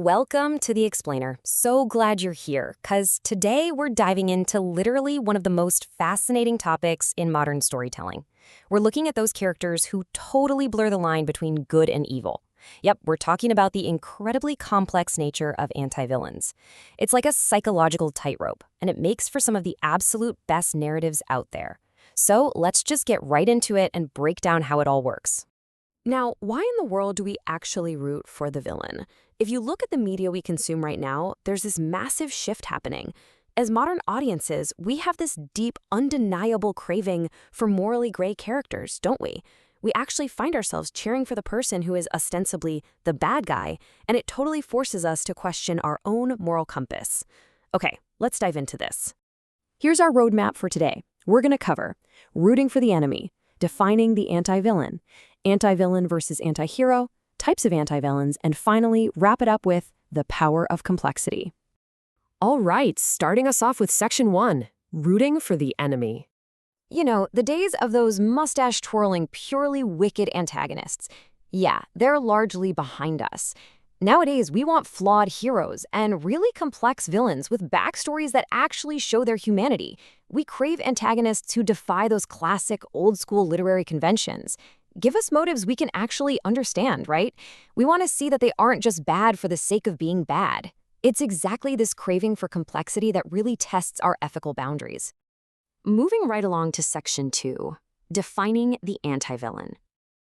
Welcome to The Explainer. So glad you're here, because today we're diving into literally one of the most fascinating topics in modern storytelling. We're looking at those characters who totally blur the line between good and evil. Yep, we're talking about the incredibly complex nature of anti-villains. It's like a psychological tightrope, and it makes for some of the absolute best narratives out there. So let's just get right into it and break down how it all works. Now, why in the world do we actually root for the villain? If you look at the media we consume right now, there's this massive shift happening. As modern audiences, we have this deep, undeniable craving for morally gray characters, don't we? We actually find ourselves cheering for the person who is ostensibly the bad guy, and it totally forces us to question our own moral compass. Okay, let's dive into this. Here's our roadmap for today. We're going to cover rooting for the enemy, defining the anti-villain, anti-villain versus anti-hero, types of anti-villains, and finally, wrap it up with the power of complexity. All right, starting us off with Section 1, rooting for the enemy. You know, the days of those mustache-twirling, purely wicked antagonists. Yeah, they're largely behind us. Nowadays, we want flawed heroes and really complex villains with backstories that actually show their humanity. We crave antagonists who defy those classic, old-school literary conventions. Give us motives we can actually understand, right? We want to see that they aren't just bad for the sake of being bad. It's exactly this craving for complexity that really tests our ethical boundaries. Moving right along to Section 2, defining the anti-villain.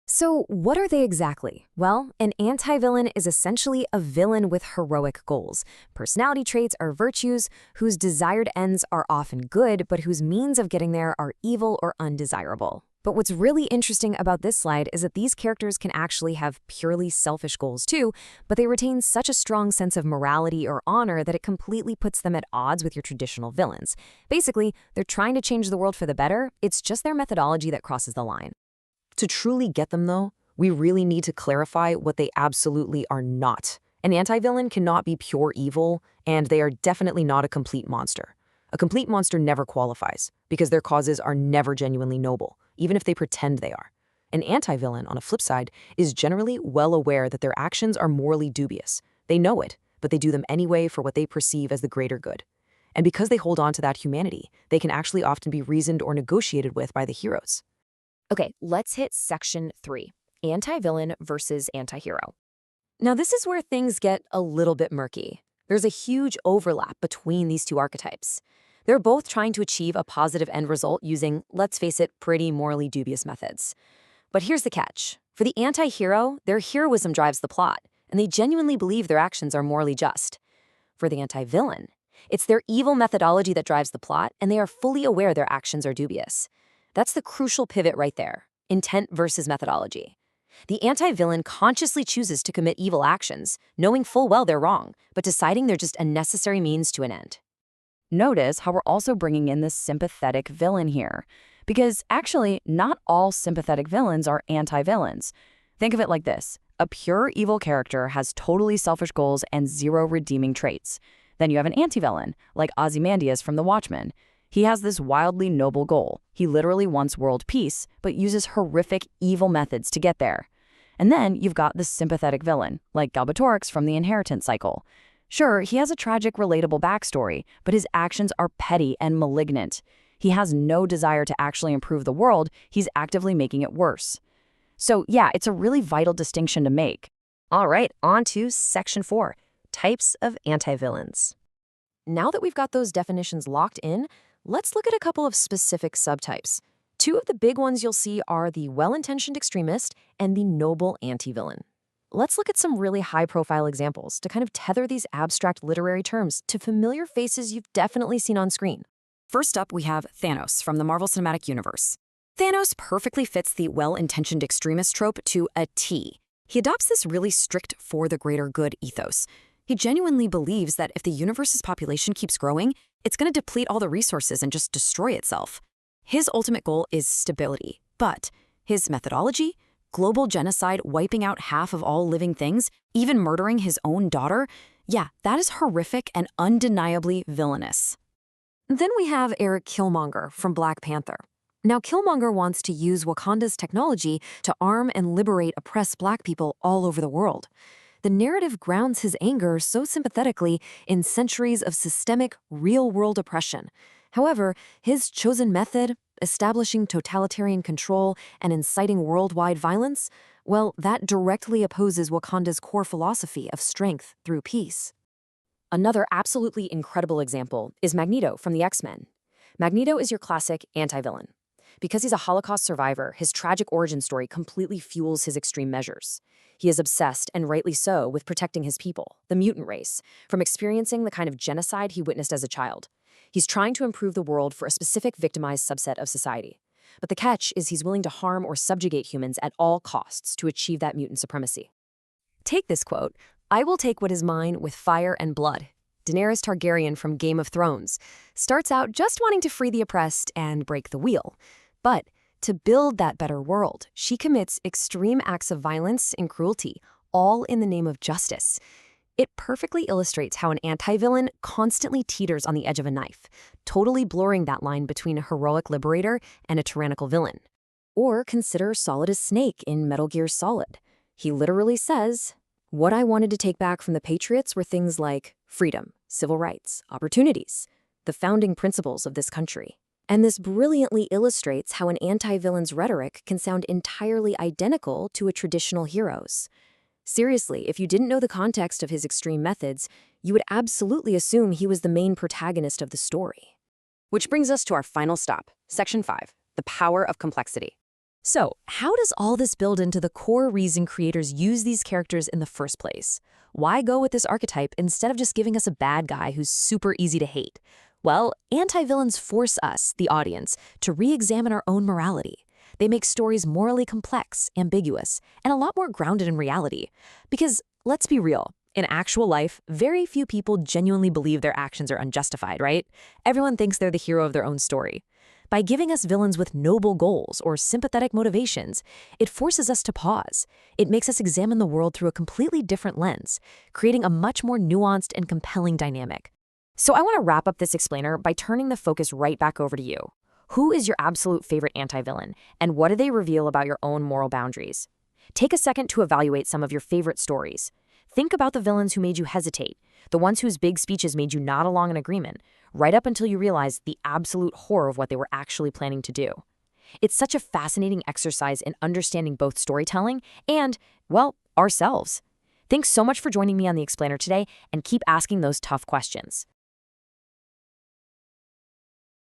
So what are they exactly? Well, an anti-villain is essentially a villain with heroic goals, personality traits or virtues whose desired ends are often good, but whose means of getting there are evil or undesirable. But what's really interesting about this slide is that these characters can actually have purely selfish goals too, but they retain such a strong sense of morality or honor that it completely puts them at odds with your traditional villains. Basically, they're trying to change the world for the better, it's just their methodology that crosses the line. To truly get them, though, we really need to clarify what they absolutely are not. An anti-villain cannot be pure evil, and they are definitely not a complete monster. A complete monster never qualifies, because their causes are never genuinely noble, even if they pretend they are. An anti-villain, on a flip side, is generally well aware that their actions are morally dubious. They know it, but they do them anyway for what they perceive as the greater good. And because they hold on to that humanity, they can actually often be reasoned or negotiated with by the heroes. Okay, let's hit Section 3, anti-villain versus anti-hero. Now this is where things get a little bit murky. There's a huge overlap between these two archetypes. They're both trying to achieve a positive end result using, let's face it, pretty morally dubious methods. But here's the catch. For the anti-hero, their heroism drives the plot, and they genuinely believe their actions are morally just. For the anti-villain, it's their evil methodology that drives the plot, and they are fully aware their actions are dubious. That's the crucial pivot right there, intent versus methodology. The anti-villain consciously chooses to commit evil actions, knowing full well they're wrong, but deciding they're just a necessary means to an end. Notice how we're also bringing in this sympathetic villain here, because actually not all sympathetic villains are anti-villains. Think of it like this. A pure evil character has totally selfish goals and zero redeeming traits. Then you have an anti-villain, like Ozymandias from The Watchmen. He has this wildly noble goal. He literally wants world peace, but uses horrific, evil methods to get there. And then you've got the sympathetic villain, like Galbatorix from The Inheritance Cycle. Sure, he has a tragic, relatable backstory, but his actions are petty and malignant. He has no desire to actually improve the world, he's actively making it worse. So yeah, it's a really vital distinction to make. All right, on to Section 4, types of anti-villains. Now that we've got those definitions locked in, let's look at a couple of specific subtypes. Two of the big ones you'll see are the well-intentioned extremist and the noble anti-villain. Let's look at some really high-profile examples to kind of tether these abstract literary terms to familiar faces you've definitely seen on screen. First up, we have Thanos from the Marvel Cinematic Universe. Thanos perfectly fits the well-intentioned extremist trope to a T. He adopts this really strict for the greater good ethos. He genuinely believes that if the universe's population keeps growing, it's going to deplete all the resources and just destroy itself. His ultimate goal is stability, but his methodology, global genocide wiping out half of all living things, even murdering his own daughter, yeah, that is horrific and undeniably villainous. Then we have Eric Killmonger from Black Panther. Now, Killmonger wants to use Wakanda's technology to arm and liberate oppressed Black people all over the world. The narrative grounds his anger so sympathetically in centuries of systemic, real-world oppression. However, his chosen method, establishing totalitarian control and inciting worldwide violence, well, that directly opposes Wakanda's core philosophy of strength through peace. Another absolutely incredible example is Magneto from the X-Men. Magneto is your classic anti-villain. Because he's a Holocaust survivor, his tragic origin story completely fuels his extreme measures. He is obsessed, and rightly so, with protecting his people, the mutant race, from experiencing the kind of genocide he witnessed as a child. He's trying to improve the world for a specific victimized subset of society. But the catch is he's willing to harm or subjugate humans at all costs to achieve that mutant supremacy. Take this quote, "I will take what is mine with fire and blood." Daenerys Targaryen from Game of Thrones starts out just wanting to free the oppressed and break the wheel. But to build that better world, she commits extreme acts of violence and cruelty, all in the name of justice. It perfectly illustrates how an anti-villain constantly teeters on the edge of a knife, totally blurring that line between a heroic liberator and a tyrannical villain. Or consider Solidus Snake in Metal Gear Solid. He literally says, "What I wanted to take back from the Patriots were things like freedom, civil rights, opportunities, the founding principles of this country." And this brilliantly illustrates how an anti-villain's rhetoric can sound entirely identical to a traditional hero's. Seriously, if you didn't know the context of his extreme methods, you would absolutely assume he was the main protagonist of the story. Which brings us to our final stop, Section 5, the power of complexity. So, how does all this build into the core reason creators use these characters in the first place? Why go with this archetype instead of just giving us a bad guy who's super easy to hate? Well, anti-villains force us, the audience, to re-examine our own morality. They make stories morally complex, ambiguous, and a lot more grounded in reality. Because, let's be real, in actual life, very few people genuinely believe their actions are unjustified, right? Everyone thinks they're the hero of their own story. By giving us villains with noble goals or sympathetic motivations, it forces us to pause. It makes us examine the world through a completely different lens, creating a much more nuanced and compelling dynamic. So I want to wrap up this explainer by turning the focus right back over to you. Who is your absolute favorite anti-villain, and what do they reveal about your own moral boundaries? Take a second to evaluate some of your favorite stories. Think about the villains who made you hesitate, the ones whose big speeches made you nod along in agreement, right up until you realized the absolute horror of what they were actually planning to do. It's such a fascinating exercise in understanding both storytelling and, well, ourselves. Thanks so much for joining me on The Explainer today, and keep asking those tough questions.